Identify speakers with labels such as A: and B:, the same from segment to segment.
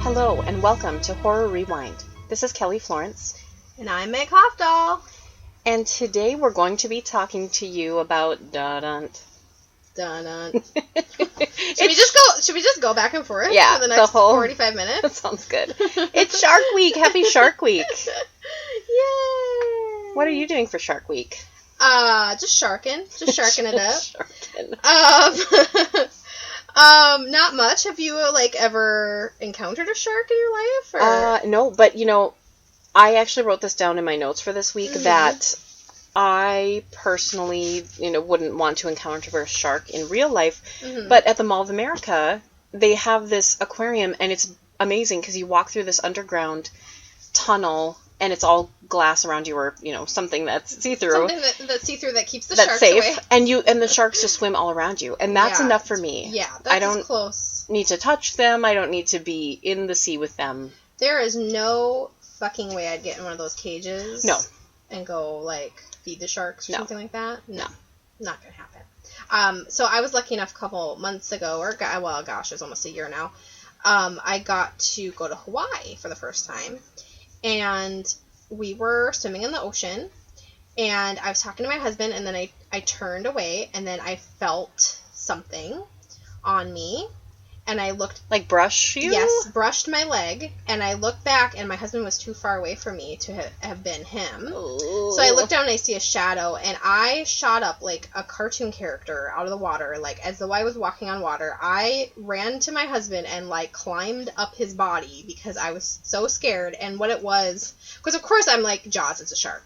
A: Hello and welcome to Horror Rewind. This is Kelly Florence.
B: And I'm Meg Hofdahl.
A: And today we're going to be talking to you about Dun-Dunt.
B: Dun-Dunt. Should we just go back and forth for the next 45 minutes?
A: That sounds good. It's Shark Week. Happy Shark Week.
B: Yay.
A: What are you doing for Shark Week?
B: Just sharking it up. Not much. Have you ever encountered a shark in your life? Or?
A: No, but I actually wrote this down in my notes for this week that I personally, wouldn't want to encounter a shark in real life. Mm-hmm. But at the Mall of America, they have this aquarium, and it's amazing because you walk through this underground tunnel, and it's all glass around you, or something that's see-through.
B: Something that's see-through that keeps the sharks
A: safe.
B: Away.
A: And the sharks just swim all around you, and that's enough for me.
B: Yeah, that's close.
A: Need to touch them. I don't need to be in the sea with them.
B: There is no fucking way I'd get in one of those cages.
A: No.
B: And go feed the sharks or something like that.
A: No,
B: not gonna happen. So I was lucky enough a couple months ago, it was almost a year now. I got to go to Hawaii for the first time, and we were swimming in the ocean, and I was talking to my husband, and then I turned away, and then I felt something on me, and I looked...
A: brush you?
B: Yes, brushed my leg, and I looked back, and my husband was too far away from me to have been him. Ooh. So I looked down, and I see a shadow, and I shot up like a cartoon character out of the water, as though I was walking on water. I ran to my husband and climbed up his body because I was so scared, and what it was... Because, of course, I'm like, Jaws, it's a shark.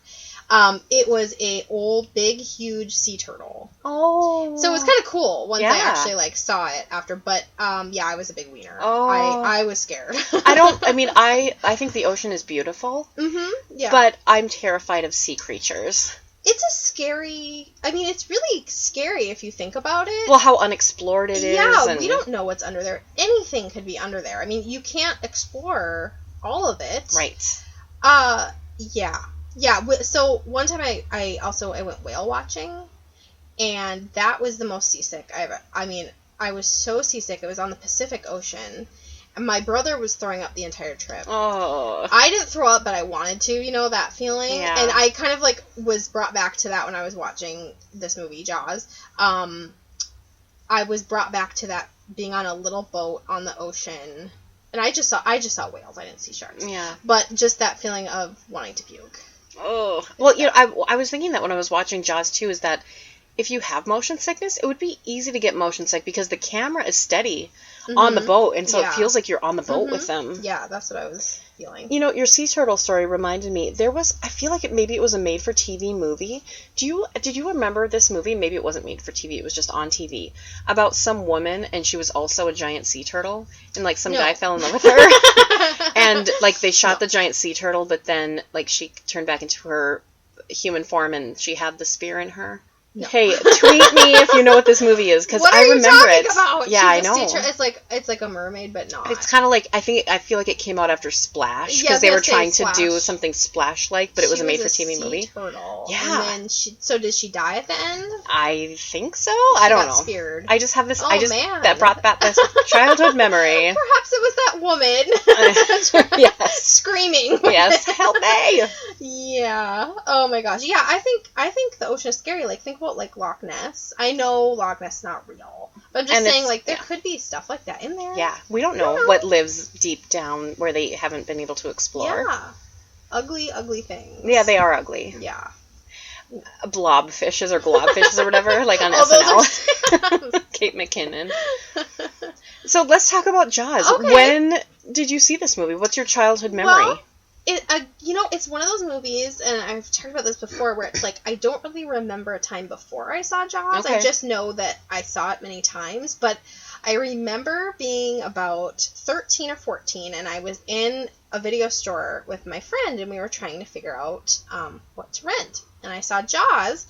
B: It was a old, big, huge sea turtle.
A: Oh.
B: So it was kind of cool once I actually, saw it after. But, I was a big wiener.
A: Oh.
B: I was scared.
A: I think the ocean is beautiful.
B: Mm-hmm, yeah.
A: But I'm terrified of sea creatures.
B: It's really scary if you think about it.
A: Well, how unexplored it is.
B: Yeah, we don't know what's under there. Anything could be under there. I mean, you can't explore all of it.
A: Right.
B: Yeah. So one time I went whale watching, and that was the most seasick I was so seasick. It was on the Pacific Ocean, and my brother was throwing up the entire trip.
A: Oh.
B: I didn't throw up, but I wanted to, that feeling.
A: Yeah.
B: And I kind of was brought back to that when I was watching this movie, Jaws. I was brought back to that being on a little boat on the ocean. And I just saw whales. I didn't see sharks.
A: Yeah.
B: But just that feeling of wanting to puke.
A: Oh. Well, I was thinking that when I was watching Jaws 2 is that if you have motion sickness, it would be easy to get motion sick because the camera is steady on the boat, and so it feels like you're on the boat with them.
B: Yeah, that's what I was feeling.
A: Your sea turtle story reminded me, I feel like maybe it was a made-for-TV movie. Did you remember this movie? Maybe it wasn't made for TV, it was just on TV. About some woman, and she was also a giant sea turtle, and some guy fell in love with her. And they shot the giant sea turtle, but then she turned back into her human form, and she had the spear in her. No. Hey, tweet me if you know what this movie is, because I remember it.
B: What are you talking about?
A: Yeah, I know.
B: It's like a mermaid, but not.
A: It's kind of I feel like it came out after Splash, because they were trying to do something Splash-like, but it was a made-for-TV movie.
B: Turtle.
A: Yeah.
B: And then did she die at the end?
A: I think so. I don't know.
B: Speared.
A: I just have this.
B: Man.
A: That brought back this childhood memory.
B: Perhaps it was that woman.
A: Yes.
B: Screaming.
A: Yes. Help me.
B: Yeah. Oh my gosh. Yeah. I think the ocean is scary. Think about Loch Ness. I know Loch Ness is not real, but I'm just saying there could be stuff like that in there.
A: Yeah, we don't know what lives deep down where they haven't been able to explore.
B: Yeah, ugly things.
A: Yeah, they are ugly.
B: Yeah,
A: blobfishes or globfishes or whatever, on SNL. Kate McKinnon. So let's talk about Jaws.
B: Okay.
A: When did you see this movie? What's your childhood memory?
B: Well, it's one of those movies, and I've talked about this before, where it's I don't really remember a time before I saw Jaws.
A: Okay.
B: I just know that I saw it many times, but I remember being about 13 or 14, and I was in a video store with my friend, and we were trying to figure out what to rent. And I saw Jaws,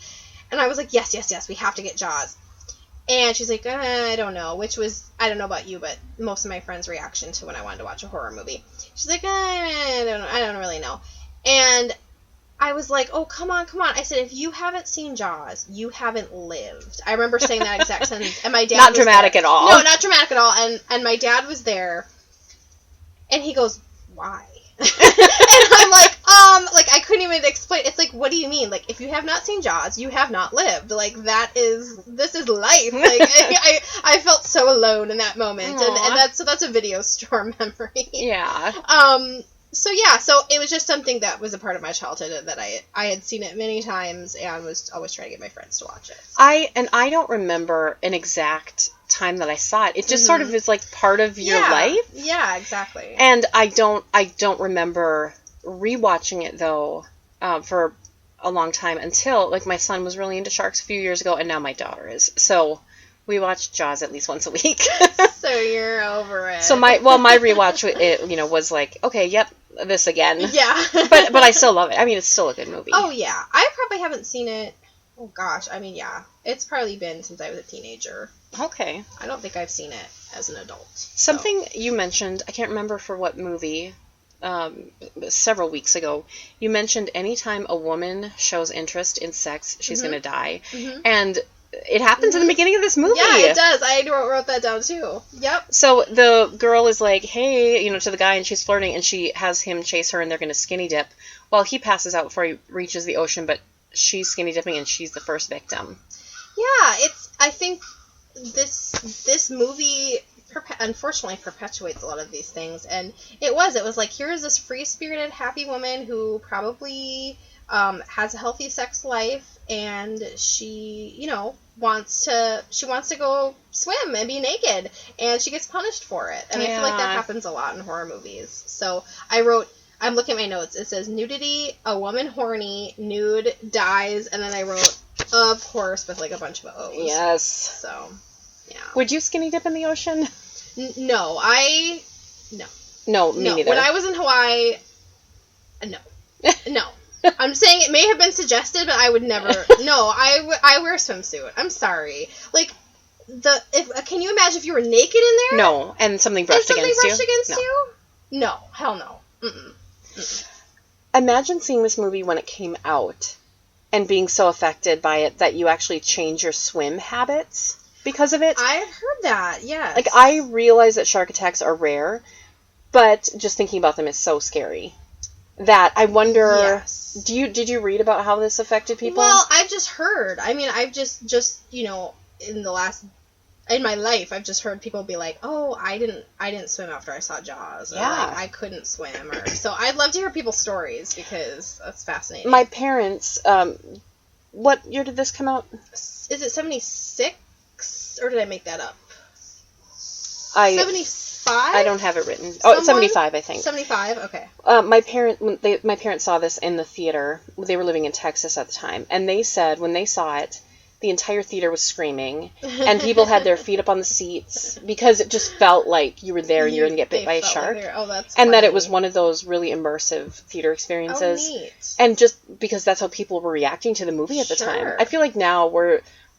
B: and I was like, yes, we have to get Jaws. And she's like, I don't know, which was, I don't know about you, but most of my friends' reaction to when I wanted to watch a horror movie. She's like, I don't really know. And I was like, oh, come on. I said, if you haven't seen Jaws, you haven't lived. I remember saying that exact sentence. And my dad
A: Not dramatic at all.
B: No, not dramatic at all. And my dad was there. And he goes, why? And I'm like, I couldn't even explain. It's like, what do you mean? Like, if you have not seen Jaws, you have not lived. Like, this is life. Like, I felt so alone in that moment. And that's a video store memory.
A: Yeah.
B: So yeah, so it was just something that was a part of my childhood that I had seen it many times and was always trying to get my friends to watch it.
A: I don't remember an exact time that I saw it. It just sort of is like part of your life.
B: Yeah, exactly.
A: And I don't remember rewatching it though for a long time until like my son was really into sharks a few years ago, and now my daughter is. So we watch Jaws at least once a week.
B: So you're over it.
A: So my rewatch it was like, okay, yep, this again.
B: Yeah.
A: but I still love it. I mean, it's still a good movie.
B: Oh yeah, I probably haven't seen it. Oh gosh, I mean, yeah, it's probably been since I was a teenager.
A: Okay.
B: I don't think I've seen it as an adult.
A: Something you mentioned, I can't remember for what movie, several weeks ago, you mentioned anytime a woman shows interest in sex, she's going to die. Mm-hmm. And it happens in the beginning of this movie.
B: Yeah, it does. I wrote that down too. Yep.
A: So the girl is like, hey, to the guy, and she's flirting, and she has him chase her, and they're going to skinny dip. Well, he passes out before he reaches the ocean, but she's skinny dipping, and she's the first victim.
B: Yeah, I think this movie unfortunately perpetuates a lot of these things, and it was like, here is this free-spirited, happy woman who probably has a healthy sex life, and she wants to go swim and be naked, and she gets punished for it, and I feel like that happens a lot in horror movies. So I'm looking at my notes, it says nudity, a woman horny, nude, dies, and then I wrote, of course, with like a bunch of O's.
A: Yes.
B: So yeah.
A: Would you skinny dip in the ocean?
B: No,
A: No, me neither.
B: When I was in Hawaii, no. I'm saying it may have been suggested, but I would never. No, I wear a swimsuit. I'm sorry. Like, can you imagine if you were naked in there?
A: No, and something brushed against
B: you? No, hell no. Mm-mm.
A: Imagine seeing this movie when it came out and being so affected by it that you actually change your swim habits because of it.
B: I've heard that, yes.
A: Like, I realize that shark attacks are rare, but just thinking about them is so scary. That I wonder,
B: yes.
A: Did you read about how this affected people?
B: Well, I've just heard. I mean, I've just in my life, I've just heard people be like, "Oh, I didn't swim after I saw Jaws," or like, "I couldn't swim," or so. I'd love to hear people's stories because that's fascinating.
A: My parents, what year did this come out?
B: Is it 76, or did I make that up? 75?
A: I don't have it written. Oh, 75, I think.
B: 75, okay.
A: My parents saw this in the theater. They were living in Texas at the time, and they said when they saw it, the entire theater was screaming, and people had their feet up on the seats because it just felt like you were there and you were going to get bit by a shark.
B: Like that's
A: and
B: funny.
A: that it was one of those really immersive theater experiences.
B: Oh, neat.
A: And just because that's how people were reacting to the movie at the time. I feel like now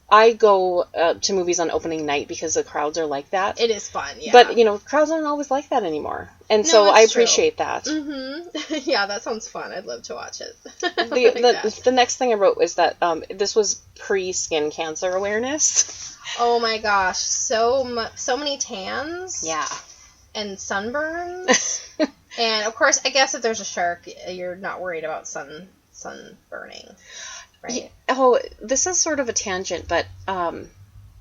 A: I go to movies on opening night because the crowds are like that.
B: It is fun, yeah.
A: But, crowds aren't always like that anymore. And so I appreciate that.
B: Mm-hmm. Yeah, that sounds fun. I'd love to watch it.
A: The next thing I wrote was that this was pre-skin cancer awareness.
B: Oh my gosh. So many tans.
A: Yeah.
B: And sunburns. And, of course, I guess if there's a shark, you're not worried about sunburning. Right.
A: Oh, this is sort of a tangent, but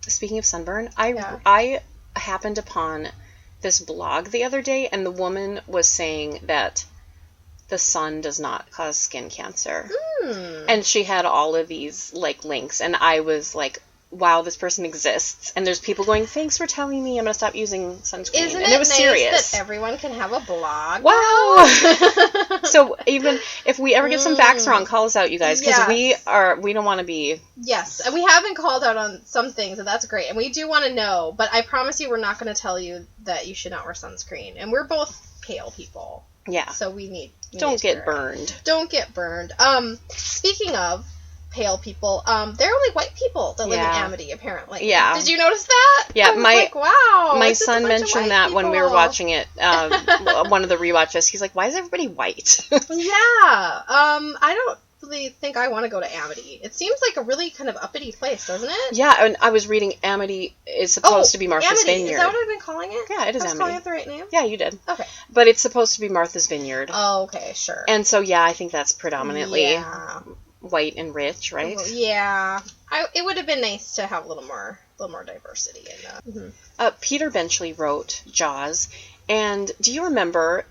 A: speaking of sunburn, I happened upon this blog the other day, and the woman was saying that the sun does not cause skin cancer. And she had all of these links, and I was like, wow, this person exists, and there's people going, thanks for telling me, I'm going to stop using sunscreen.
B: Isn't
A: and it was
B: nice
A: serious
B: that everyone can have a blog?
A: Wow. So even if we ever get some facts wrong, call us out, you guys, because we don't want to be.
B: Yes, and we have been called out on some things, and that's great, and we do want to know, but I promise you we're not going to tell you that you should not wear sunscreen, and we're both pale people.
A: Yeah.
B: So we need
A: don't get burned.
B: Don't get burned. Speaking of pale people, there are only white people that live in Amity, apparently.
A: Yeah.
B: Did you notice that?
A: Yeah,
B: I was like, wow.
A: My son mentioned that when we were watching it, one of the rewatches. He's like, why is everybody white?
B: Yeah. probably think I want to go to Amity. It seems like a really kind of uppity place, doesn't it?
A: Yeah, and I was reading Amity is supposed to be Martha's
B: Amity.
A: Vineyard.
B: Is that what I've been calling it?
A: Yeah, it is
B: I was
A: Amity.
B: calling it the right name?
A: Yeah, you did.
B: Okay.
A: But it's supposed to be Martha's Vineyard.
B: Oh, okay, sure.
A: And so, yeah, I think that's predominantly
B: Yeah.
A: white and rich, right?
B: Yeah. It would have been nice to have a little more diversity in that. Mm-hmm.
A: Peter Benchley wrote Jaws, and do you remember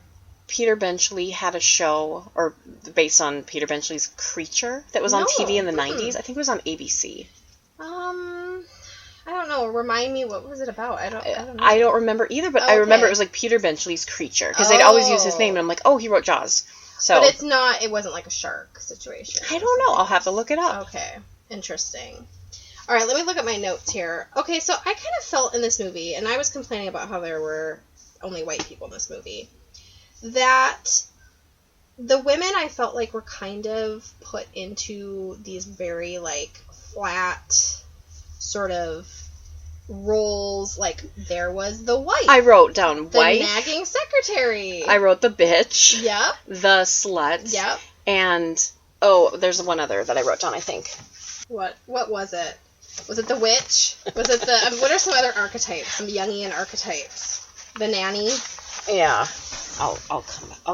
A: Peter Benchley had a show, or based on Peter Benchley's Creature, that was on TV in the 90s? I think it was on ABC.
B: I don't know. Remind me, what was it about? I don't know.
A: I don't remember either, but I remember it was like Peter Benchley's Creature, because they'd always use his name, and I'm like, oh, he wrote Jaws. So,
B: but it wasn't like a shark situation.
A: I don't know. I'll have to look it up.
B: Okay. Interesting. All right, let me look at my notes here. Okay, so I kind of felt in this movie, and I was complaining about how there were only white people in this movie, that the women I felt like were kind of put into these very, like, flat sort of roles. Like, there was the wife.
A: I wrote down wife.
B: The nagging secretary.
A: I wrote the bitch.
B: Yep.
A: The slut.
B: Yep.
A: And, there's one other that I wrote down, I think.
B: What was it? Was it the witch? Was it the... what are some other archetypes? Some Jungian archetypes? The nanny?
A: Yeah. I'll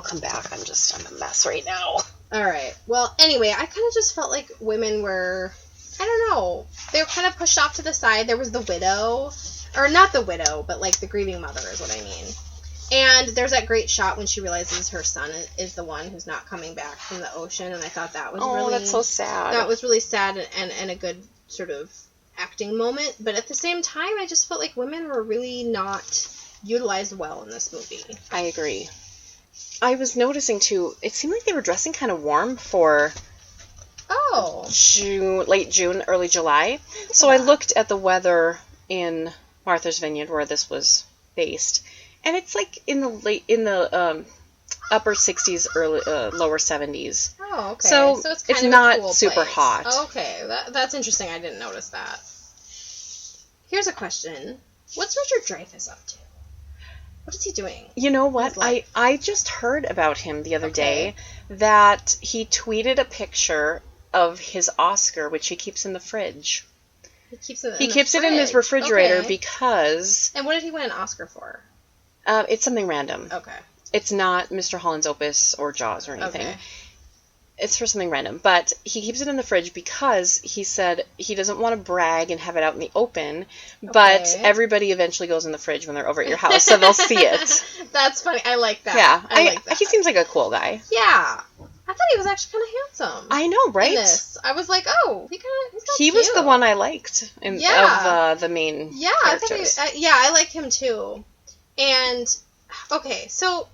A: come back. I'm a mess right now.
B: All right. Well, anyway, I kind of just felt like women were... I don't know. They were kind of pushed off to the side. There was the widow. Or not the widow, but like the grieving mother is what I mean. And there's that great shot when she realizes her son is the one who's not coming back from the ocean, and I thought that was really... Oh,
A: that's so sad.
B: That was really sad and a good sort of acting moment. But at the same time, I just felt like women were really not utilized well in this movie.
A: I agree. I was noticing, too, it seemed like they were dressing kind of warm for... late June, early July. So I looked at the weather in Martha's Vineyard, where this was based, and it's like in the upper 60s, lower 70s.
B: Oh, okay.
A: So
B: it's kind of
A: not
B: a cool
A: super
B: place.
A: hot.
B: Oh, okay, that's interesting. I didn't notice that. Here's a question: what's Richard Dreyfuss up to? What is he doing?
A: You know what? I just heard about him the other day, that he tweeted a picture of his Oscar, which he keeps in the fridge.
B: He keeps it
A: in his refrigerator because...
B: And what did he win an Oscar for?
A: It's something random.
B: Okay.
A: It's not Mr. Holland's Opus or Jaws or anything.
B: Okay.
A: It's for something random. But he keeps it in the fridge because he said he doesn't want to brag and have it out in the open, but everybody eventually goes in the fridge when they're over at your house, so they'll see it.
B: That's funny. I like that.
A: Yeah.
B: I like that.
A: He seems like a cool guy.
B: Yeah. I thought he was actually kind of handsome.
A: I know, right?
B: In this. I was like, oh, he's
A: he
B: cute.
A: was the one I liked of the main characters.
B: I like him too. And okay, so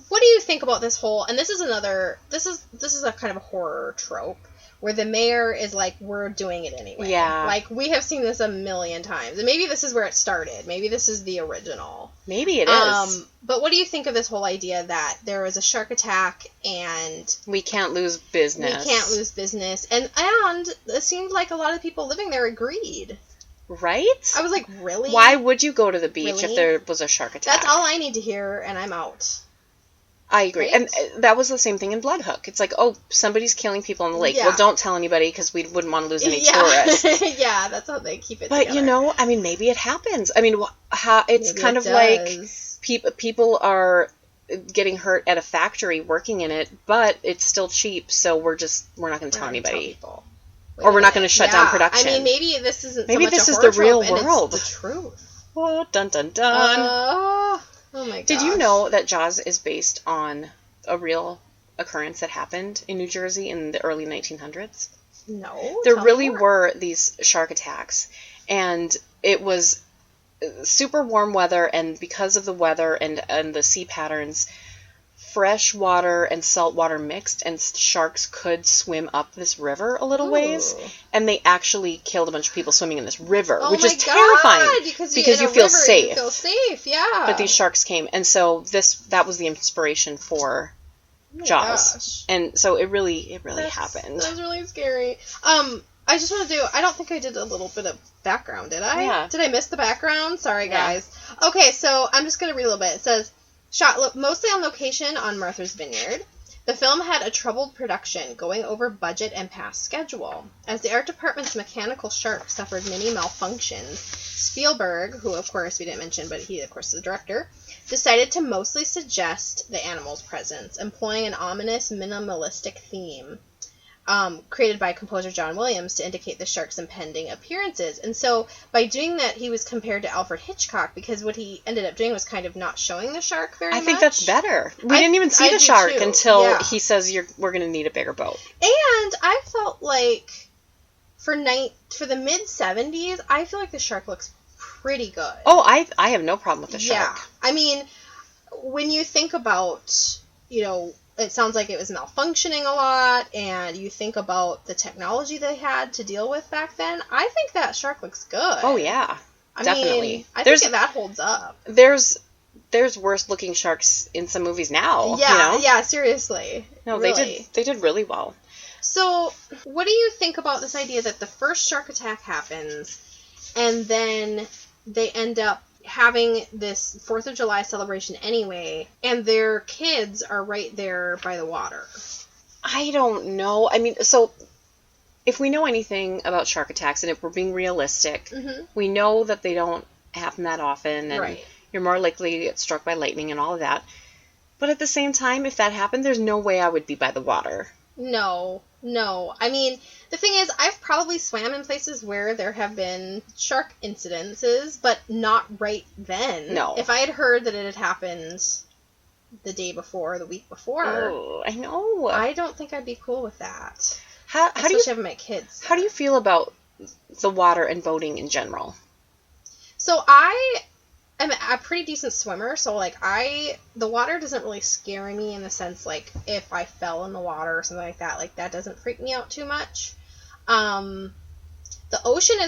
B: what do you think about this whole? And this is a kind of a horror trope where the mayor is like, we're doing it anyway.
A: Yeah.
B: Like, we have seen this a million times. And maybe this is where it started. Maybe this is the original.
A: Maybe it is.
B: But what do you think of this whole idea that there was a shark attack and...
A: we can't lose business. And it seemed like a lot of people living there agreed. Right?
B: I was like, really?
A: If there was a shark attack?
B: That's all I need to hear, and I'm out.
A: I agree. Right? And that was the same thing in Bloodhook. It's like, oh, somebody's killing people in the lake. Yeah. Well, don't tell anybody because we wouldn't want to lose any tourists.
B: Yeah, that's how they keep it
A: But,
B: together.
A: maybe it happens. It's kind of like people are getting hurt at a factory working in it, but it's still cheap, so we're not going to tell anybody. Or we're not going to shut down production.
B: I mean, maybe this isn't
A: maybe
B: so much
A: this
B: a
A: is
B: horror
A: the real
B: trope,
A: world.
B: It's the truth.
A: Oh, dun dun dun.
B: Oh my gosh.
A: Did you know that Jaws is based on a real occurrence that happened in New Jersey in the early 1900s?
B: No.
A: There really were these shark attacks, and it was super warm weather, and because of the weather and the sea patterns, fresh water and salt water mixed, and sharks could swim up this river a little ways, and they actually killed a bunch of people swimming in this river, which is terrifying because you feel safe.
B: You feel safe, yeah.
A: But these sharks came, and so that was the inspiration for Jaws.
B: Gosh.
A: And so it really happened.
B: That was really scary. I just want to I don't think I did a little bit of background, did I?
A: Yeah.
B: Did I miss the background? Sorry, guys. Okay, so I'm just going to read a little bit. It says, shot mostly on location on Martha's Vineyard. The film had a troubled production, going over budget and past schedule. As the art department's mechanical shark suffered many malfunctions, Spielberg, who of course we didn't mention, but he of course is the director, decided to mostly suggest the animal's presence, employing an ominous, minimalistic theme created by composer John Williams to indicate the shark's impending appearances. And so by doing that, he was compared to Alfred Hitchcock, because what he ended up doing was kind of not showing the shark very much.
A: I think that's better. We didn't even see the shark until he says we're going to need a bigger boat.
B: And I felt like for the mid-70s, I feel like the shark looks pretty good.
A: Oh, I have no problem with the shark.
B: Yeah. I mean, when you think about, it sounds like it was malfunctioning a lot, and you think about the technology they had to deal with back then, I think that shark looks good.
A: Oh, yeah. Definitely.
B: I think that holds up.
A: There's worse looking sharks in some movies now.
B: Yeah, yeah, seriously.
A: No,
B: really.
A: They did really well.
B: So, what do you think about this idea that the first shark attack happens, and then they end up having this 4th of July celebration anyway, and their kids are right there by the water?
A: I don't know. I mean, so if we know anything about shark attacks, and if we're being realistic, we know that they don't happen that often, and you're more likely to get struck by lightning and all of that. But at the same time, if that happened, there's no way I would be by the water.
B: No. I mean, the thing is, I've probably swam in places where there have been shark incidences, but not right then.
A: No.
B: If I had heard that it had happened the day before, the week before.
A: Oh, I know.
B: I don't think I'd be cool with that.
A: How do you
B: having my kids?
A: How do you feel about the water and boating in general?
B: So I am a pretty decent swimmer, so the water doesn't really scare me in the sense like if I fell in the water or something like that doesn't freak me out too much. The ocean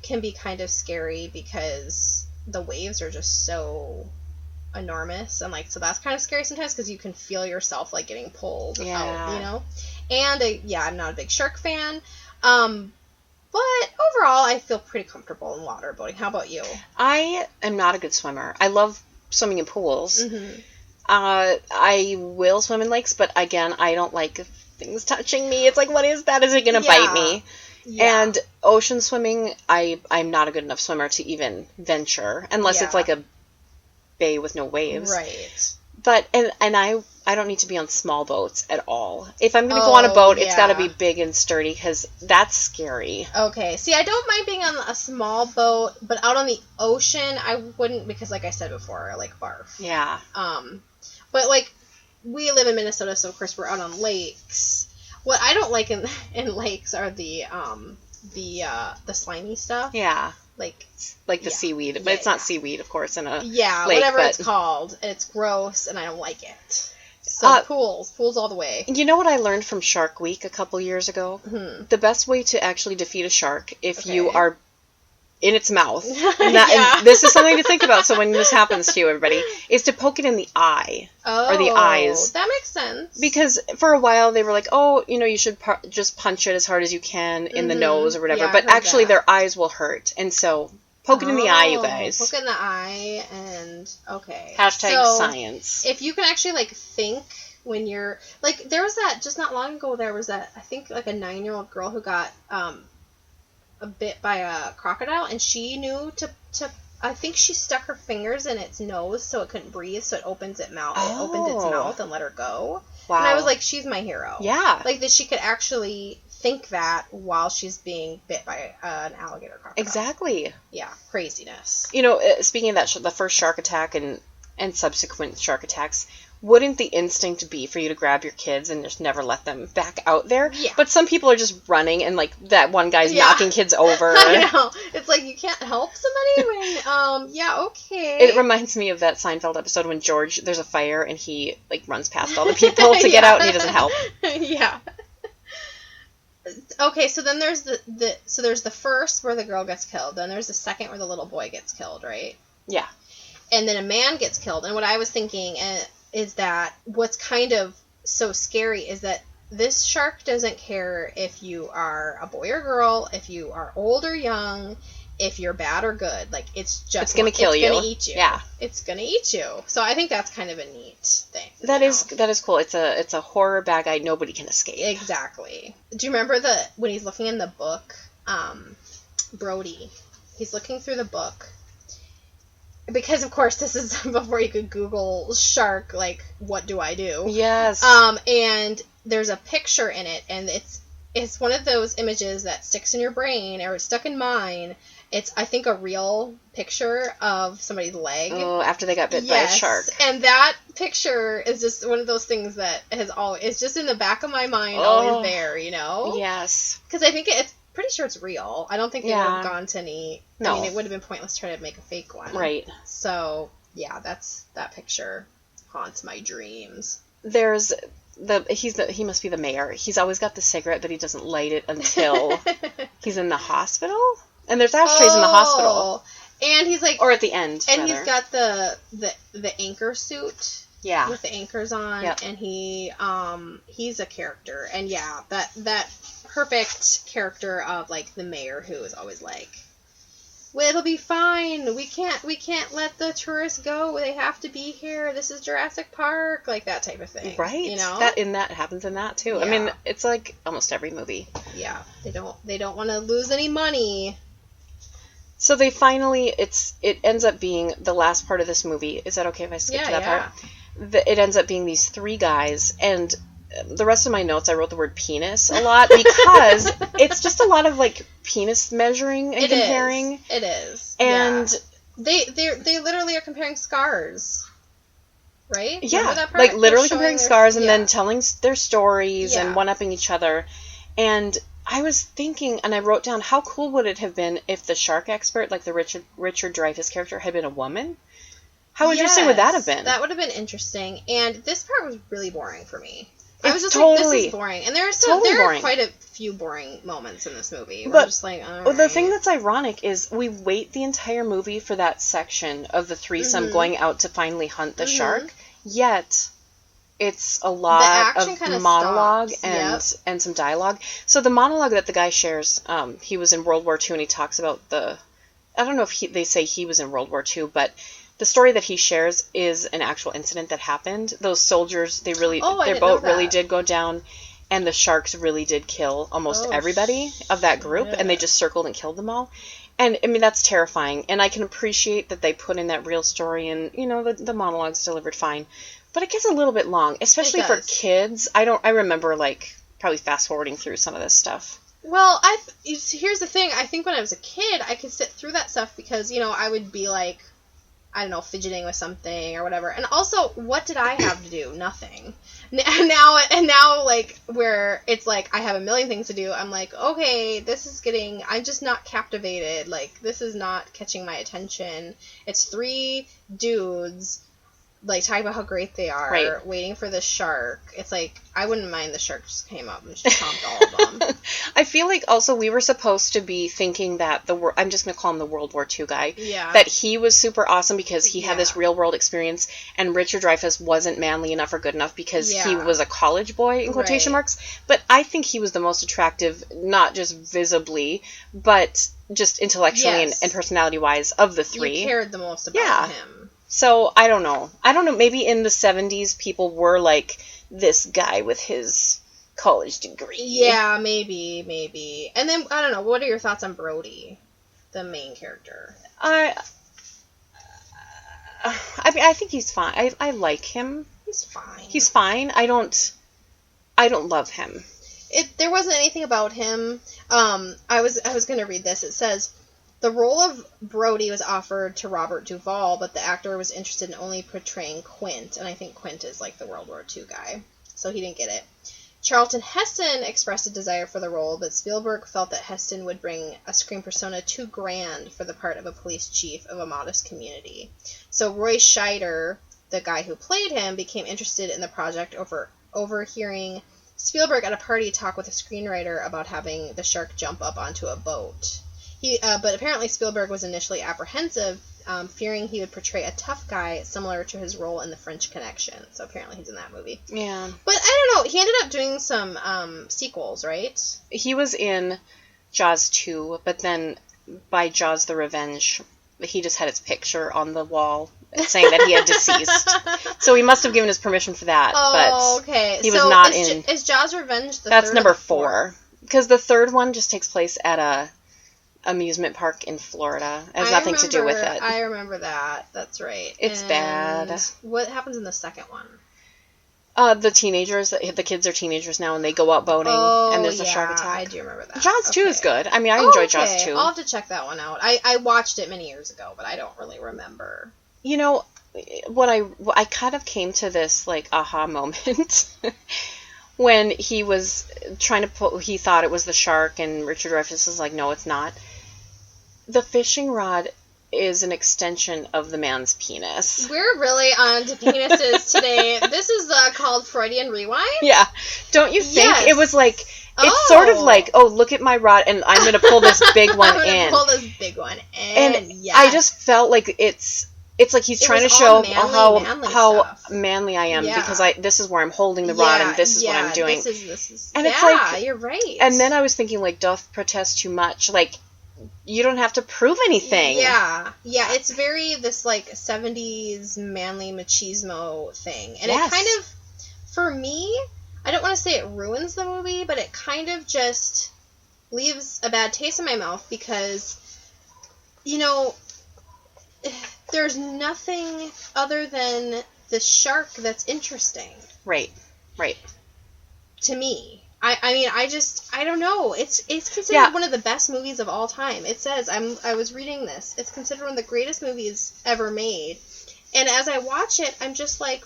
B: can be kind of scary because the waves are just so enormous, and so that's kind of scary sometimes because you can feel yourself getting pulled out, And I'm not a big shark fan. But overall, I feel pretty comfortable in water boating. How about you? I
A: am not a good swimmer. I love swimming in pools. I will swim in lakes, but again, I don't like things touching me. It's like, what is that? Is it going to bite me? Yeah. And ocean swimming, I'm not a good enough swimmer to even venture, unless it's like a bay with no waves.
B: Right.
A: But, and I don't need to be on small boats at all. If I'm going to go on a boat, it's got to be big and sturdy, because that's scary.
B: Okay. See, I don't mind being on a small boat, but out on the ocean, I wouldn't, because like I said before, I like barf.
A: Yeah.
B: But we live in Minnesota, so of course we're out on lakes. What I don't like in lakes are the slimy stuff.
A: Yeah. Like the seaweed, but it's not seaweed, of course, in a lake,
B: whatever it's called. It's gross, and I don't like it. So pools all the way.
A: You know what I learned from Shark Week a couple years ago? Mm-hmm. The best way to actually defeat a shark, if you are in its mouth, and this is something to think about, so when this happens to you, everybody, is to poke it in the eye, or the eyes.
B: That makes sense.
A: Because for a while they were like, you should just punch it as hard as you can in the nose or whatever, but actually their eyes will hurt, and so poke it in the eye, you guys.
B: Poke it in the eye, and
A: Hashtag science.
B: If you can actually think when you're there was that just not long ago. There was that, I think, a 9-year-old girl who got bit by a crocodile, and she knew to I think she stuck her fingers in its nose so it couldn't breathe, so it opens its mouth. It opened its mouth and let her go. Wow. And I was like, she's my hero.
A: Yeah.
B: That she could actually think that while she's being bit by an alligator crocodile.
A: Exactly.
B: Yeah, craziness.
A: Speaking of that, the first shark attack and subsequent shark attacks, wouldn't the instinct be for you to grab your kids and just never let them back out there?
B: Yeah.
A: But some people are just running, and that one guy's knocking kids over.
B: I know. It's like you can't help somebody when, okay.
A: It reminds me of that Seinfeld episode when there's a fire, and he runs past all the people to get out, and he doesn't help.
B: Yeah. Okay, so then there's there's the first where the girl gets killed, then there's the second where the little boy gets killed, right?
A: Yeah.
B: And then a man gets killed, and what I was thinking is that what's kind of so scary is that this shark doesn't care if you are a boy or girl, if you are old or young, if you're bad or good. Like, it's
A: gonna kill you.
B: It's gonna eat you.
A: Yeah.
B: It's gonna eat you. So I think that's kind of a neat thing.
A: That is cool. It's a horror bad guy nobody can escape.
B: Exactly. Do you remember when he's looking in the book, Brody? He's looking through the book. Because, of course, this is before you could Google shark, like, what do I do?
A: Yes.
B: And there's a picture in it, and it's one of those images that sticks in your brain, or it's stuck in mine. It's, I think, a real picture of somebody's leg.
A: Oh, after they got bit by a shark.
B: And that picture is just one of those things that it's just in the back of my mind, always there, you know?
A: Yes.
B: Because I think it's pretty sure it's real. I don't think they would have gone to any...
A: No.
B: I mean, it would have been pointless to try to make a fake one.
A: Right.
B: So, yeah, that picture haunts my dreams.
A: There's... he must be the mayor. He's always got the cigarette, but he doesn't light it until he's in the hospital. And there's ashtrays in the hospital.
B: And he's like...
A: Or at the end,
B: And he's got the anchor suit.
A: Yeah.
B: With the anchors on.
A: Yep.
B: And he's a character. And yeah, that perfect character of, like, the mayor who is always like, well, it'll be fine. We can't let the tourists go. They have to be here. This is Jurassic Park. Like, that type of thing.
A: Right.
B: You know?
A: That happens in that, too.
B: Yeah.
A: I mean, it's like almost every movie.
B: Yeah. They don't want to lose any money.
A: So they finally, it ends up being the last part of this movie. Is that okay if I skip to that part? It ends up being these three guys, and the rest of my notes, I wrote the word penis a lot because it's just a lot of, like, penis measuring and comparing.
B: It is.
A: And
B: they literally are comparing scars. Right?
A: Yeah.
B: That part?
A: Like, literally comparing scars and then telling their stories and one-upping each other. And I was thinking, and I wrote down, how cool would it have been if the shark expert, like the Richard Dreyfuss character, had been a woman? How interesting would that have been?
B: That would have been interesting. And this part was really boring for me. I was just
A: like,
B: this is boring. And there are quite a few boring moments in this movie. But just like,
A: the thing that's ironic is we wait the entire movie for that section of the threesome going out to finally hunt the shark, yet it's a lot of monologue and some dialogue. So the monologue that the guy shares, he was in World War II and he talks about I don't know if they say he was in World War II, but the story that he shares is an actual incident that happened. Those soldiers, their boat really did go down, and the sharks really did kill almost everybody of that group, and they just circled and killed them all. And, I mean, that's terrifying, and I can appreciate that they put in that real story, and, you know, the monologue's delivered fine. But it gets a little bit long, especially for kids. I remember, like, probably fast-forwarding through some of this stuff.
B: Well, here's the thing. I think when I was a kid, I could sit through that stuff because, you know, I would be, like, I don't know, fidgeting with something or whatever. And also, what did I have to do? Nothing. And now, like, where it's like, I have a million things to do, I'm like, okay, I'm just not captivated. Like, this is not catching my attention. It's three dudes, like, talking about how great they are, waiting for the shark. It's like, I wouldn't mind the shark just came up and just chomped all of them.
A: I feel like also we were supposed to be thinking that I'm just going to call him the World War II guy, that he was super awesome because he had this real world experience, and Richard Dreyfuss wasn't manly enough or good enough because he was a college boy, in quotation marks. But I think he was the most attractive, not just visibly, but just intellectually and personality-wise of the three.
B: You cared the most about him.
A: So, I don't know. Maybe in the 70s, people were like, this guy with his college degree.
B: Yeah, maybe. And then, I don't know, what are your thoughts on Brody, the main character?
A: I mean, I think he's fine. I like him. He's fine. I don't love him.
B: There wasn't anything about him. I was going to read this. It says, the role of Brody was offered to Robert Duvall, but the actor was interested in only portraying Quint, and I think Quint is like the World War II guy, so he didn't get it. Charlton Heston expressed a desire for the role, but Spielberg felt that Heston would bring a screen persona too grand for the part of a police chief of a modest community. So Roy Scheider, the guy who played him, became interested in the project overhearing Spielberg at a party talk with a screenwriter about having the shark jump up onto a boat. But apparently Spielberg was initially apprehensive, fearing he would portray a tough guy similar to his role in The French Connection. So apparently he's in that movie.
A: Yeah.
B: But I don't know. He ended up doing some sequels, right?
A: He was in Jaws 2, but then by Jaws the Revenge, he just had his picture on the wall saying that he had deceased. So he must have given his permission for that.
B: Oh,
A: but
B: okay.
A: He was not in.
B: Is Jaws Revenge the
A: That's
B: third
A: number
B: or the fourth?
A: 4. Because the third one just takes place at a amusement park in Florida. It has nothing to do with it.
B: I remember that. That's right.
A: It's bad.
B: What happens in the second one?
A: The kids are teenagers now, and they go out boating, and there's a shark attack.
B: I do remember that.
A: Jaws 2 is good. I mean, I enjoy Jaws 2.
B: I'll have to check that one out. I watched it many years ago, but I don't really remember.
A: You know, what I kind of came to this, like, aha moment when he was trying to he thought it was the shark, and Richard Dreyfuss is like, no, it's not. The fishing rod is an extension of the man's penis.
B: We're really on to penises today. This is called Freudian Rewind?
A: Yeah. Don't you think?
B: Yes.
A: It was like, it's sort of like, oh, look at my rod, and I'm going to pull this big one in.
B: I'm going to pull this big one in.
A: And
B: yes.
A: I just felt like it's like he's trying to show how manly I am, because this is where I'm holding the rod, and this is what I'm doing.
B: This is,
A: and it's like,
B: you're right.
A: And then I was thinking, like, doth protest too much? Like, you don't have to prove anything.
B: Yeah, it's very this, like, 70s manly machismo thing. And
A: yes.
B: It kind of, for me, I don't want to say it ruins the movie, but it kind of just leaves a bad taste in my mouth because, you know, there's nothing other than the shark that's interesting.
A: Right.
B: To me. I mean, I don't know. It's considered one of the best movies of all time. It says, I was reading this, it's considered one of the greatest movies ever made. And as I watch it, I'm just like,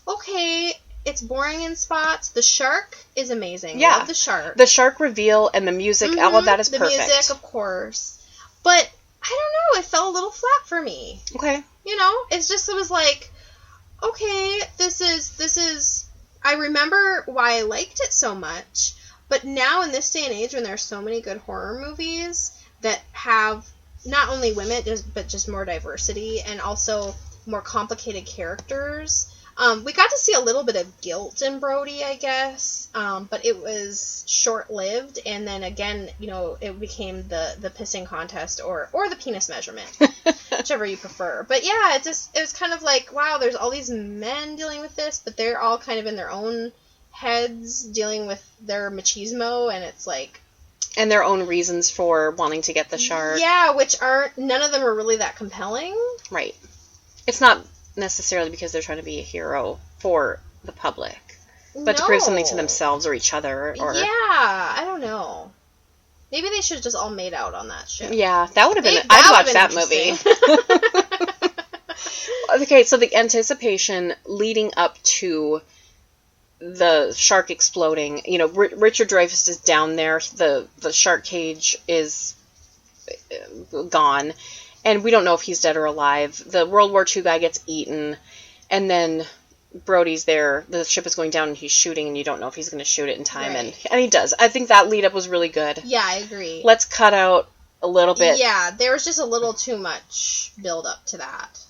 B: okay, it's boring in spots. The shark is amazing.
A: Yeah.
B: Love the shark.
A: The shark reveal and the music, all of that is perfect.
B: The music, of course. But, I don't know, it fell a little flat for me.
A: Okay.
B: You know, it was like, okay, this is... I remember why I liked it so much, but now in this day and age when there's so many good horror movies that have not only women, but just more diversity and also more complicated characters, we got to see a little bit of guilt in Brody, I guess, but it was short-lived, and then again, you know, it became the pissing contest or the penis measurement, whichever you prefer. But yeah, it was kind of like, wow, there's all these men dealing with this, but they're all kind of in their own heads dealing with their machismo, and it's like...
A: And their own reasons for wanting to get the shark.
B: Yeah, none of them are really that compelling.
A: Right. It's not necessarily because they're trying to be a hero for the public, but to prove something to themselves or each other. Or
B: yeah, I don't know. Maybe they should have just all made out on that ship.
A: Yeah, that would have been... I'd watch that movie. Okay, so the anticipation leading up to the shark exploding, you know, Richard Dreyfuss is down there, the shark cage is gone, and we don't know if he's dead or alive. The World War II guy gets eaten, and then Brody's there. The ship is going down, and he's shooting, and you don't know if he's going to shoot it in time,
B: right.
A: and he does. I think that lead-up was really good.
B: Yeah, I agree.
A: Let's cut out a little bit.
B: Yeah, there was just a little too much build-up to that.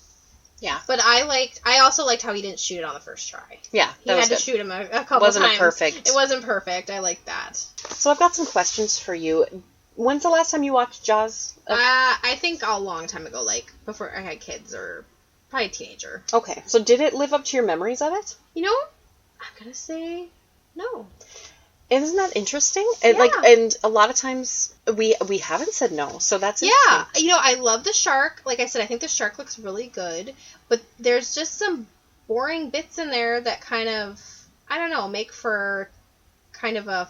A: Yeah.
B: But I also liked how he didn't shoot it on the first try.
A: Yeah,
B: he had to shoot him a couple times.
A: It
B: wasn't perfect. I liked that.
A: So I've got some questions for you. When's the last time you watched Jaws?
B: I think a long time ago, like before I had kids or probably a teenager.
A: Okay. So did it live up to your memories of it?
B: You know, I'm going to say no.
A: Isn't that interesting?
B: Yeah.
A: And a lot of times we haven't said no, so that's interesting.
B: Yeah. You know, I love the shark. Like I said, I think the shark looks really good, but there's just some boring bits in there that kind of, I don't know, make for kind of a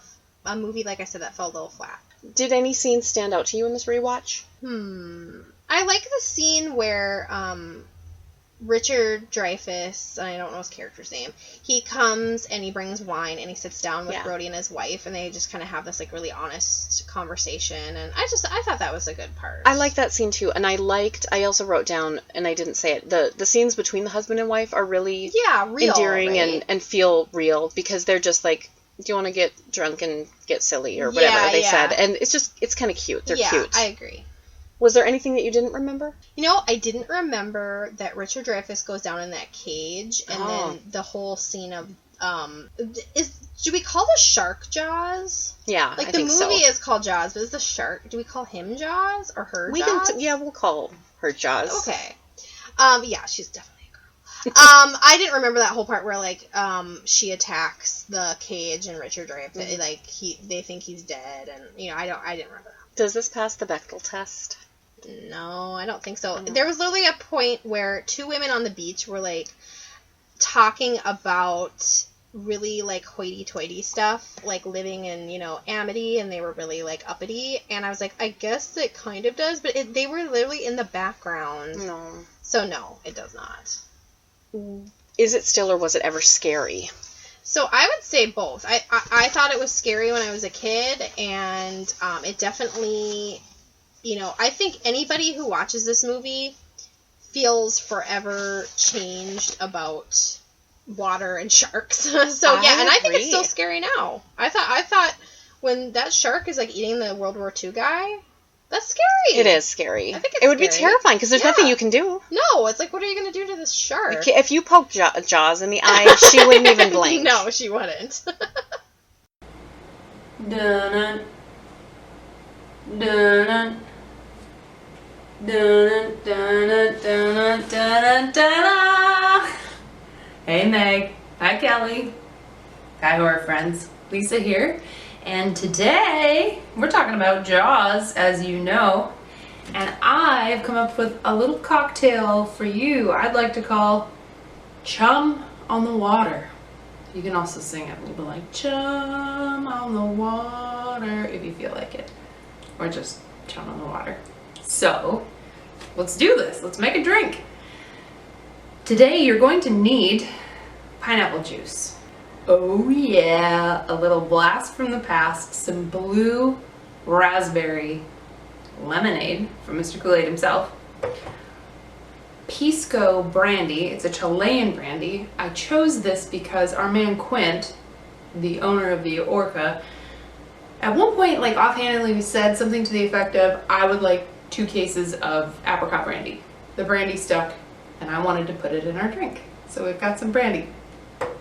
B: movie, like I said, that fell a little flat.
A: Did any scenes stand out to you in this rewatch?
B: I like the scene where Richard Dreyfuss, I don't know his character's name, he comes and he brings wine and he sits down with Brody and his wife, and they just kind of have this like really honest conversation, and I thought that was a good part.
A: I like that scene too, and I also wrote down, and I didn't say it, the scenes between the husband and wife are really
B: real,
A: endearing,
B: right?
A: and feel real, because they're just like, do you want to get drunk and get silly or whatever they said, and it's kind of cute. They're cute.
B: I agree. Was
A: there anything that you didn't remember?
B: You know, I didn't remember that Richard Dreyfuss goes down in that cage, and then the whole scene of Do we call the shark Jaws?
A: Yeah,
B: Like
A: I
B: the
A: think
B: movie
A: so.
B: is called Jaws, but is the shark? Do we call him Jaws or her
A: We
B: Jaws?
A: can, yeah, we'll call her Jaws.
B: Okay. Yeah, she's definitely a girl. I didn't remember that whole part where like she attacks the cage and Richard Dreyfuss, like they think he's dead, and I didn't remember that.
A: Does this pass the Bechdel test?
B: No, I don't think so. There was literally a point where two women on the beach were like talking about really like hoity-toity stuff, like living in Amity, and they were really like uppity, and I was like, I guess it kind of does, but they were literally in the background.
A: No.
B: So no, it does not.
A: Is it still, or was it ever scary?
B: So I would say both. I thought it was scary when I was a kid, and it definitely, I think anybody who watches this movie feels forever changed about water and sharks. So yeah, and I think it's still scary now. I thought when that shark is like eating the World War II guy, that's scary.
A: It is scary.
B: I think it's
A: it would
B: scary.
A: be terrifying because there's nothing you can do.
B: No, it's like, what are you going to do to this shark?
A: If you poke Jaws in the eye, she wouldn't even blink.
B: No, she wouldn't.
C: Dun dun dun dun dun dun dun. Hey Meg, hi Kelly, hi horror friends, Lisa here, and today we're talking about Jaws, as you know, and I've come up with a little cocktail for you I'd like to call Chum on the Water. You can also sing it a little bit like Chum on the Water if you feel like it, or just Chum on the Water. So let's do this. Let's make a drink. Today you're going to need pineapple juice. Oh yeah, a little blast from the past, some blue raspberry lemonade from Mr. Kool-Aid himself. Pisco brandy, it's a Chilean brandy. I chose this because our man Quint, the owner of the Orca, at one point, like offhandedly said something to the effect of, I would like 2 cases of apricot brandy. The brandy stuck, and I wanted to put it in our drink. So we've got some brandy.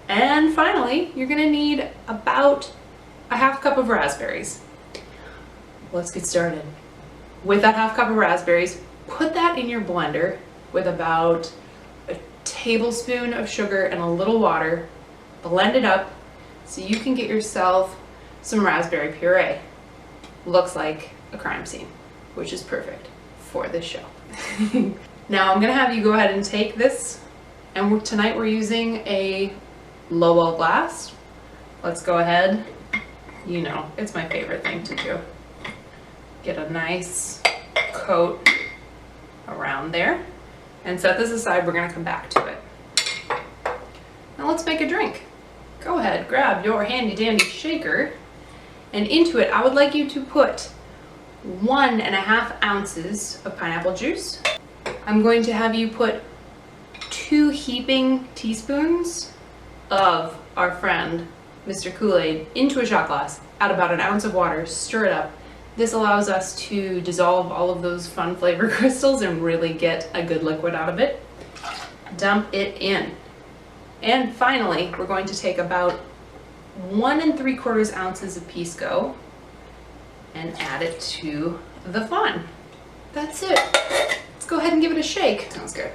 C: And finally, you're gonna need about a half cup of raspberries. Let's get started. With that half cup of raspberries, put that in your blender with about a tablespoon of sugar and a little water. Blend it up so you can get yourself some raspberry puree. Looks like a crime scene, which is perfect for this show. Now I'm gonna have you go ahead and take this, and tonight we're using a Lowell glass. Let's go ahead, it's my favorite thing to do. Get a nice coat around there and set this aside. We're gonna come back to it. Now let's make a drink. Go ahead, grab your handy dandy shaker, and into it I would like you to put 1.5 ounces of pineapple juice. I'm going to have you put 2 heaping teaspoons of our friend Mr. Kool-Aid into a shot glass, add about 1 ounce of water, stir it up. This allows us to dissolve all of those fun flavor crystals and really get a good liquid out of it. Dump it in. And finally, we're going to take about 1 3/4 ounces of Pisco and add it to the fun. That's it. Let's go ahead and give it a shake. Sounds good.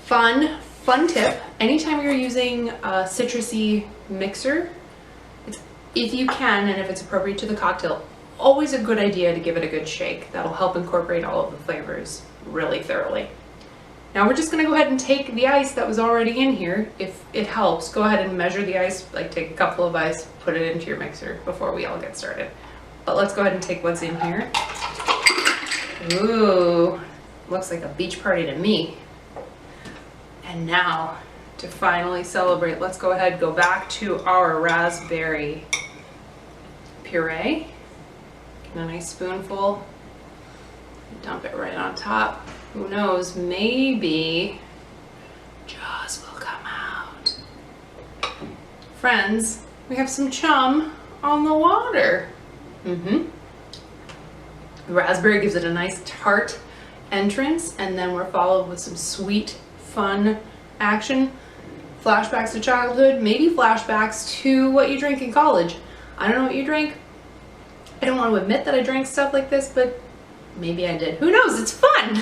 C: Fun tip, anytime you're using a citrusy mixer, if you can and if it's appropriate to the cocktail, always a good idea to give it a good shake. That'll help incorporate all of the flavors really thoroughly. Now we're just gonna go ahead and take the ice that was already in here. If it helps, go ahead and measure the ice, like take a cupful of ice, put it into your mixer before we all get started. But let's go ahead and take what's in here. Ooh, looks like a beach party to me. And now, to finally celebrate, let's go ahead and go back to our raspberry puree. Get a nice spoonful, dump it right on top. Who knows, maybe Jaws will come out. Friends, we have some chum on the water. The raspberry gives it a nice tart entrance, and then we're followed with some sweet, fun action. flashbacks to childhood, maybe flashbacks to what you drank in college. I don't know what you drank. I don't want to admit that I drank stuff like this, but maybe I did. Who knows? It's fun.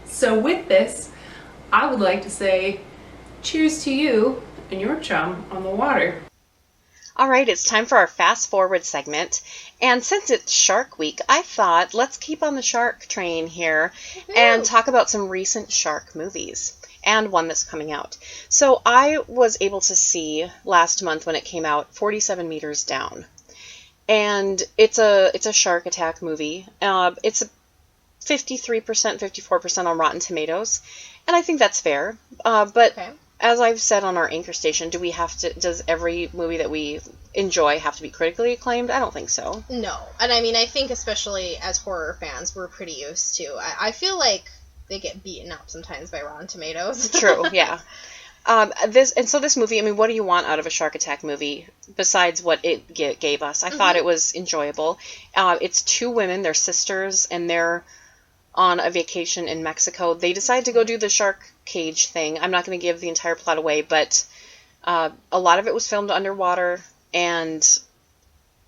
C: So with this, I would like to say cheers to you and your chum on the water.
A: All right, it's time for our fast forward segment. And since it's Shark Week, I thought let's keep on the shark train here and talk about some recent shark movies and one that's coming out. So I was able to see last month when it came out 47 Meters Down. And it's a shark attack movie. It's a 53%, 54% on Rotten Tomatoes, and I think that's fair. But
B: Okay.
A: as I've said on our anchor station, does every movie that we enjoy have to be critically acclaimed? I don't think so.
B: No. And I mean, I think especially as horror fans, we're pretty used to. I feel like they get beaten up sometimes by Rotten Tomatoes.
A: True, yeah. This movie, I mean, what do you want out of a shark attack movie besides what it gave us? I thought it was enjoyable. It's two women, they're sisters, and they're on a vacation in Mexico. They decide to go do the shark cage thing. I'm not going to give the entire plot away, but a lot of it was filmed underwater, and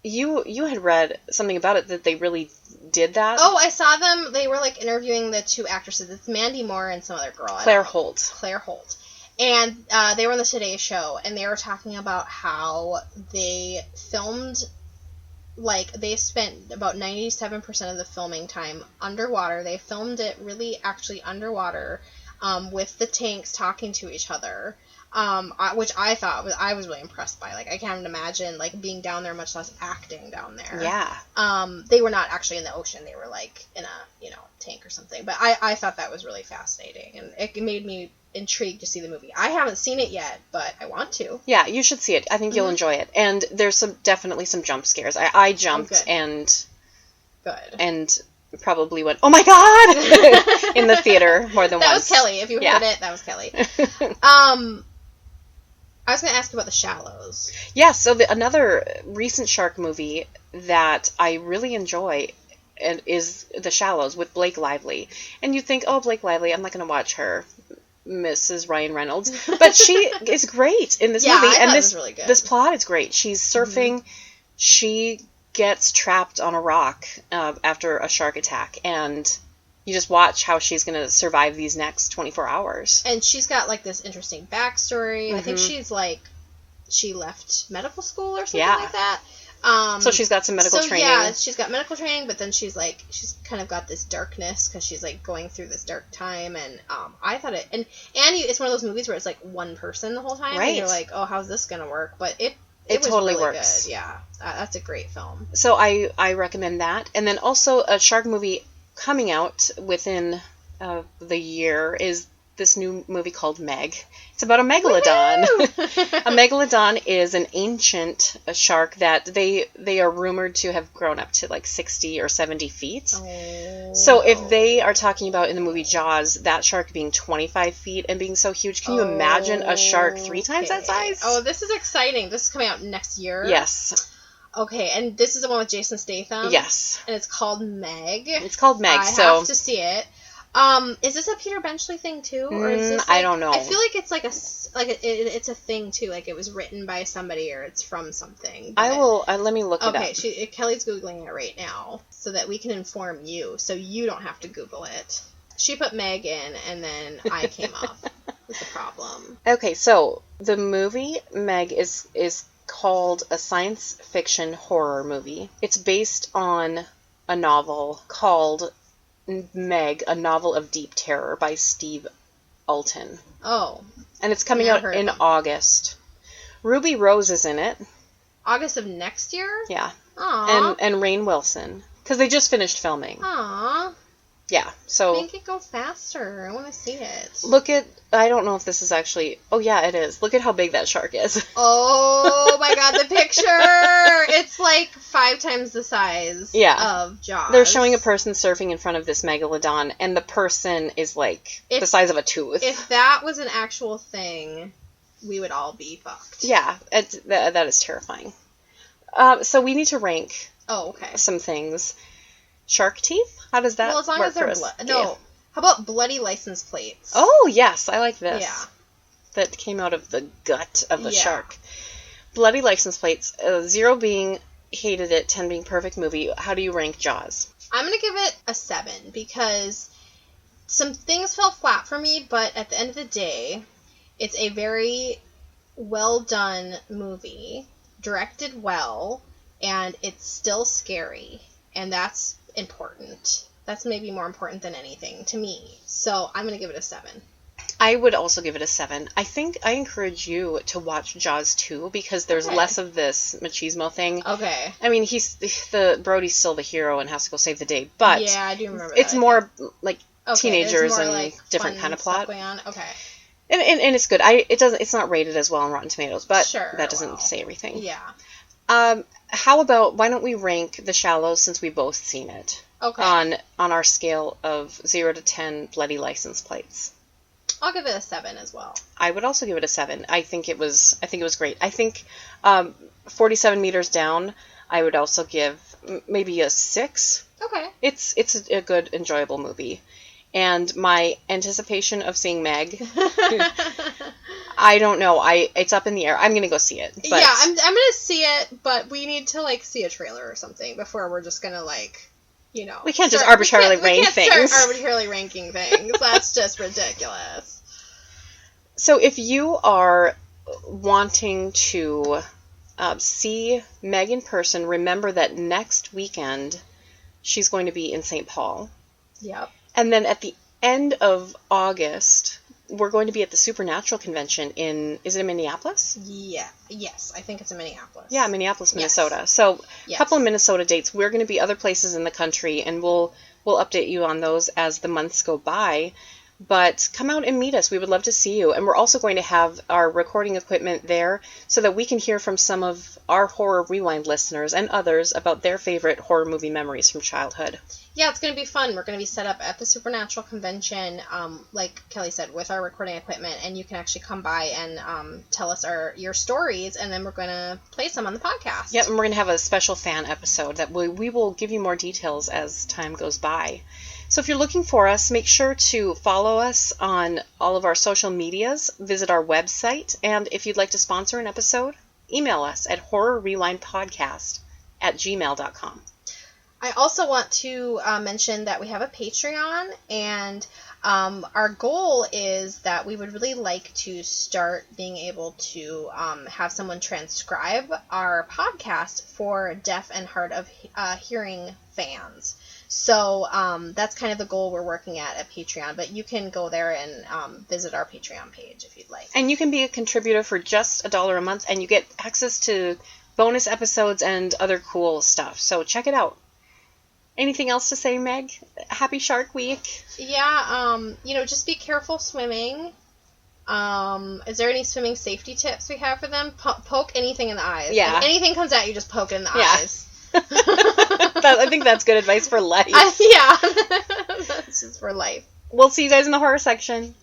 A: you had read something about it that they really did that.
B: Oh, I saw them. They were like interviewing the two actresses. It's Mandy Moore and some other girl.
A: Claire Holt.
B: And they were on the Today Show, and they were talking about how they filmed, like, they spent about 97% of the filming time underwater. They filmed it really actually underwater, with the tanks talking to each other, which I thought I was really impressed by. Like, I can't imagine, like, being down there, much less acting down there.
A: Yeah.
B: They were not actually in the ocean. They were, like, in a, tank or something. But I thought that was really fascinating, and it made me intrigued to see the movie. I haven't seen it yet, but I want to.
A: Yeah, you should see it. I think you'll enjoy it. And there's definitely some jump scares. I jumped and probably went, "Oh my god!" in the theater more than once.
B: That was Kelly. If you heard it, that was Kelly. I was going to ask you about The Shallows.
A: Yeah, so another recent shark movie that I really enjoy is The Shallows with Blake Lively. And you think, oh, Blake Lively, I'm not going to watch her. Mrs. Ryan Reynolds, but she is great in this movie, and
B: this really good.
A: This plot is great. She's surfing, she gets trapped on a rock after a shark attack, and you just watch how she's going to survive these next 24 hours.
B: And she's got like this interesting backstory. I think she's like she left medical school or something like that.
A: So she's got some medical training.
B: Yeah, she's got medical training, but then she's kind of got this darkness because she's like going through this dark time, and I thought it's one of those movies where it's like one person the whole time,
A: right?
B: And you're like, oh, how's this gonna work? But it was
A: totally
B: really
A: works.
B: Good. Yeah, that's a great film.
A: So I recommend that, and then also a shark movie coming out within the year is this new movie called Meg. It's about a megalodon. A megalodon is an ancient shark that they are rumored to have grown up to like 60 or 70 feet.
B: Oh.
A: So if they are talking about in the movie Jaws, that shark being 25 feet and being so huge, can you imagine a shark 3 times that size?
B: Oh, this is exciting. This is coming out next year.
A: Yes.
B: Okay, and this is the one with Jason Statham?
A: Yes.
B: And it's called Meg.
A: It's called Meg,
B: I have to see it. Is this a Peter Benchley thing too, or is this?
A: I don't know.
B: I feel like it's it's a thing too. Like it was written by somebody, or it's from something.
A: I will. Let me look it up.
B: Okay, Kelly's googling it right now, so that we can inform you, so you don't have to Google it. She put Meg in, and then I came up with the problem.
A: Okay, so the movie Meg is called a science fiction horror movie. It's based on a novel called Meg, a novel of deep terror by Steve Alton.
B: Oh.
A: And it's coming out in August. Ruby Rose is in it.
B: August of next year?
A: Yeah.
B: Aww.
A: And Rainn Wilson. Because they just finished filming.
B: Aww.
A: Yeah, so...
B: Make it go faster. I want to see it.
A: Look at... I don't know if this is actually... Oh, yeah, it is. Look at how big that shark is.
B: Oh, my God, the picture! It's like 5 times the size of Jaws.
A: They're showing a person surfing in front of this megalodon, and the person is like the size of a tooth.
B: If that was an actual thing, we would all be fucked.
A: Yeah, that is terrifying. So we need to rank some things. Shark teeth? How does that work?
B: Well, as long as they're how about bloody license plates?
A: Oh, yes, I like this.
B: Yeah.
A: that came out of the gut of the shark. Bloody license plates, 0 being hated it, 10 being perfect movie. How do you rank Jaws?
B: I'm going to give it a 7 because some things fell flat for me, but at the end of the day, it's a very well done movie, directed well, and it's still scary, and that's important. That's maybe more important than anything to me. So I'm going to give it a 7.
A: I would also give it a 7. I think I encourage you to watch Jaws 2 because there's less of this machismo thing.
B: Okay.
A: I mean, Brody's still the hero and has to go save the day, but
B: yeah, I do remember
A: it's
B: that.
A: more like teenagers
B: more
A: and
B: like
A: different kind of plot
B: going on. Okay.
A: And it's good. It's not rated as well on Rotten Tomatoes, but that doesn't say everything.
B: Yeah.
A: How about, why don't we rank The Shallows since we both seen it?
B: Okay.
A: On our scale of 0 to 10 bloody license plates.
B: I'll give it a 7 as well.
A: I would also give it a 7. I think it was great. I think 47 meters down, I would also give maybe a 6.
B: Okay.
A: It's a good, enjoyable movie. And my anticipation of seeing Meg, I don't know. It's up in the air. I'm gonna go see it. But
B: yeah, I'm gonna see it, but we need to see a trailer or something before we're just gonna
A: we can't just arbitrarily rank things.
B: We can't start arbitrarily ranking things. That's just ridiculous.
A: So if you are wanting to see Meg in person, remember that next weekend she's going to be in St. Paul.
B: Yep.
A: And then at the end of August, we're going to be at the Supernatural Convention is it in Minneapolis?
B: Yeah. Yes, I think it's in Minneapolis.
A: Yeah, Minneapolis, Minnesota. Yes. So a couple of Minnesota dates. We're going to be other places in the country, and we'll update you on those as the months go by. But come out and meet us. We would love to see you. And we're also going to have our recording equipment there so that we can hear from some of our Horror Rewind listeners and others about their favorite horror movie memories from childhood.
B: Yeah, it's going to be fun. We're going to be set up at the Supernatural Convention, like Kelly said, with our recording equipment. And you can actually come by and tell us your stories, and then we're going to play some on the podcast.
A: Yep, and we're going to have a special fan episode that we will give you more details as time goes by. So if you're looking for us, make sure to follow us on all of our social medias, visit our website, and if you'd like to sponsor an episode, email us at horrorrewindpodcast@gmail.com.
B: I also want to mention that we have a Patreon, and our goal is that we would really like to start being able to have someone transcribe our podcast for deaf and hard of hearing fans. So that's kind of the goal we're working at Patreon, but you can go there and visit our Patreon page if you'd like. And
A: you can be a contributor for just $1 a month, and you get access to bonus episodes and other cool stuff. So check it out. Anything else to say, Meg? Happy Shark Week.
B: Yeah, just be careful swimming. Is there any swimming safety tips we have for them? Poke anything in the eyes.
A: Yeah.
B: If anything comes at you, just poke it in the eyes.
A: I think that's good advice for life.
B: Yeah. That's just for life.
A: We'll see you guys in the horror section.